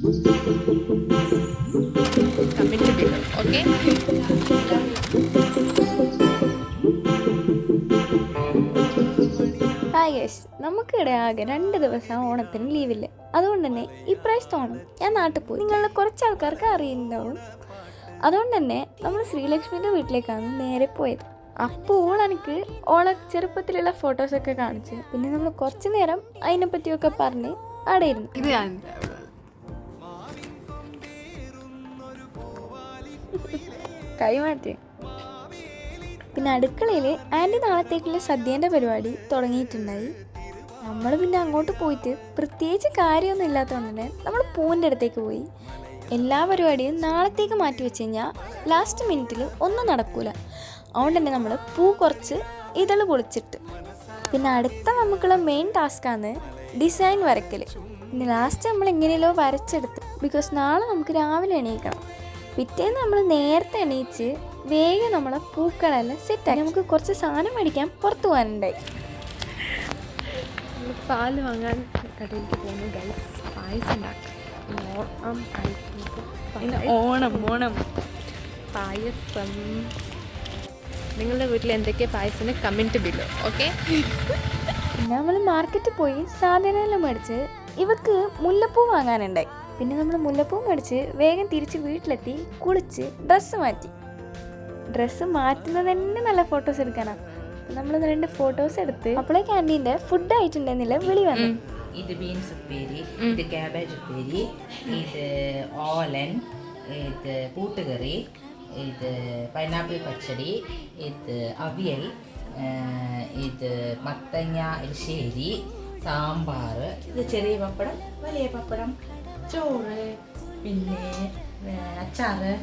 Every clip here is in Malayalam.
Comment below. Okay, hi guys, നമുക്കിവിടെ ആകെ 2 ദിവസം ഓണത്തിന് ലീവില്ല. അതുകൊണ്ട് തന്നെ ഇപ്രാവശ്യത്തെ ഓണം ഞാൻ നാട്ടിൽ പോയി. നിങ്ങളുടെ കുറച്ച് ആൾക്കാർക്ക് അറിയുന്നുണ്ടാവും. അതുകൊണ്ട് തന്നെ നമ്മൾ ശ്രീലക്ഷ്മിയുടെ വീട്ടിലേക്കാണ് നേരെ പോയത്. അപ്പോൾ എനിക്ക് ചെറുപ്പത്തിലുള്ള ഫോട്ടോസൊക്കെ കാണിച്ച് പിന്നെ നമ്മൾ കുറച്ച് നേരം അതിനെപ്പറ്റിയൊക്കെ പറഞ്ഞ് അവിടെ ഇരുന്നു. ഇത് ഞാൻ കൈമാറ്റി. പിന്നെ അടുക്കളയിൽ ആൻറ്റി നാളത്തേക്കുള്ള സദ്യേൻ്റെ പരിപാടി തുടങ്ങിയിട്ടുണ്ടായി. നമ്മൾ പിന്നെ അങ്ങോട്ട് പോയിട്ട് പ്രത്യേകിച്ച് കാര്യമൊന്നും ഇല്ലാത്തതുകൊണ്ട് തന്നെ നമ്മൾ പൂവിൻ്റെ അടുത്തേക്ക് പോയി. എല്ലാ പരിപാടിയും നാളത്തേക്ക് മാറ്റി വെച്ച് കഴിഞ്ഞാൽ ലാസ്റ്റ് മിനിറ്റിൽ ഒന്നും നടക്കൂല. അതുകൊണ്ട് തന്നെ നമ്മൾ പൂ കുറച്ച് ഇതൾ പൊളിച്ചിട്ട് പിന്നെ അടുത്ത നമുക്കുള്ള മെയിൻ ടാസ്ക്കാണ് ഡിസൈൻ വരയ്ക്കൽ. പിന്നെ ലാസ്റ്റ് നമ്മൾ എങ്ങനെയല്ലോ വരച്ചെടുത്ത്, ബിക്കോസ് നാളെ നമുക്ക് രാവിലെ എണീക്കണം. പിറ്റേന്ന് നമ്മൾ നേരത്തെ എണീച്ച് വേഗം നമ്മളെ പൂക്കളെല്ലാം സെറ്റായി. നമുക്ക് കുറച്ച് സാധനം മേടിക്കാൻ പുറത്തു പോകാനുണ്ടായി. പാല് വാങ്ങാൻ കടയിലേക്ക് പോകുന്നു ഗൈസ്. പായസം ഉണ്ടാക്കാം. ഓണം പായസം. നിങ്ങളുടെ വീട്ടിൽ എന്തൊക്കെ പായസം കമൻറ്റ് ബിലോ. ഓക്കെ, പിന്നെ നമ്മൾ മാർക്കറ്റിൽ പോയി സാധനമെല്ലാം മേടിച്ച് ഇവക്ക് മുല്ലപ്പൂ വാങ്ങാനുണ്ടായി. പിന്നെ നമ്മൾ മുല്ലപ്പൂ മേടിച്ച് വേഗം തിരിച്ച് വീട്ടിലെത്തി കുളിച്ച് ഡ്രസ്സ് മാറ്റുന്നത് തന്നെ നല്ല ഫോട്ടോസ് എടുക്കാനാണ്. നമ്മൾ 2 ഫോട്ടോസ് എടുത്ത് അപ്പോഴേ ക്യാൻറ്റീൻ്റെ ഫുഡ് ആയിട്ടുണ്ടെന്നില്ല വിളി വന്നു. ഇത് ബീൻസ് ഉപ്പേരി, ഇത് ക്യാബേജ് ഉപ്പേരി, ഇത് ഓലൻ, ഇത് കൂട്ടുകറി, ഇത് പൈനാപ്പിൾ പച്ചടി, ഇത് അവിയൽ, ഇത് മത്തങ്ങ എരിശ്ശേരി, സാമ്പാർ, ഇത് ചെറിയ പപ്പടം, വലിയ പപ്പടം, ചോറ്, പിന്നെ അച്ചാറ്,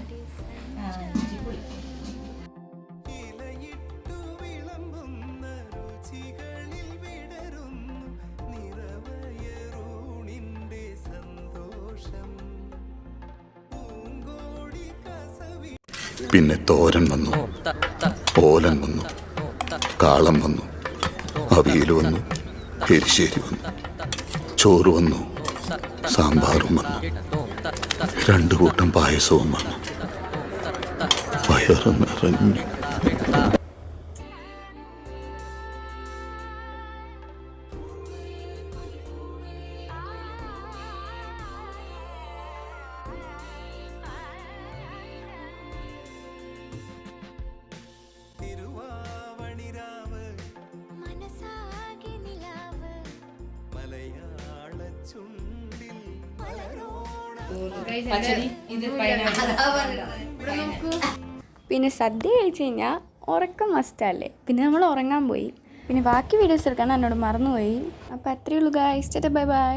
പുളി. പിന്നെ തോരൻ വന്നു, ഓലൻ വന്നു, കാളം വന്നു, അവിയൽ വന്നു, എരിശ്ശേരി വന്നു, ചോറ് വന്നു, സാമ്പാറും വന്നു, 2 കൂട്ടം പായസവും വന്നു. വയറ് നിറഞ്ഞു. പിന്നെ സദ്യ കഴിച്ച് കഴിഞ്ഞാൽ ഉറക്കം മസ്റ്റല്ലേ. പിന്നെ നമ്മൾ ഉറങ്ങാൻ പോയി. പിന്നെ ബാക്കി വീഡിയോസ് എടുക്കാൻ എന്നോട് മറന്നുപോയി. അപ്പോൾ അത്രയേ ഉള്ളൂ ഗൈസ്. Bye bye.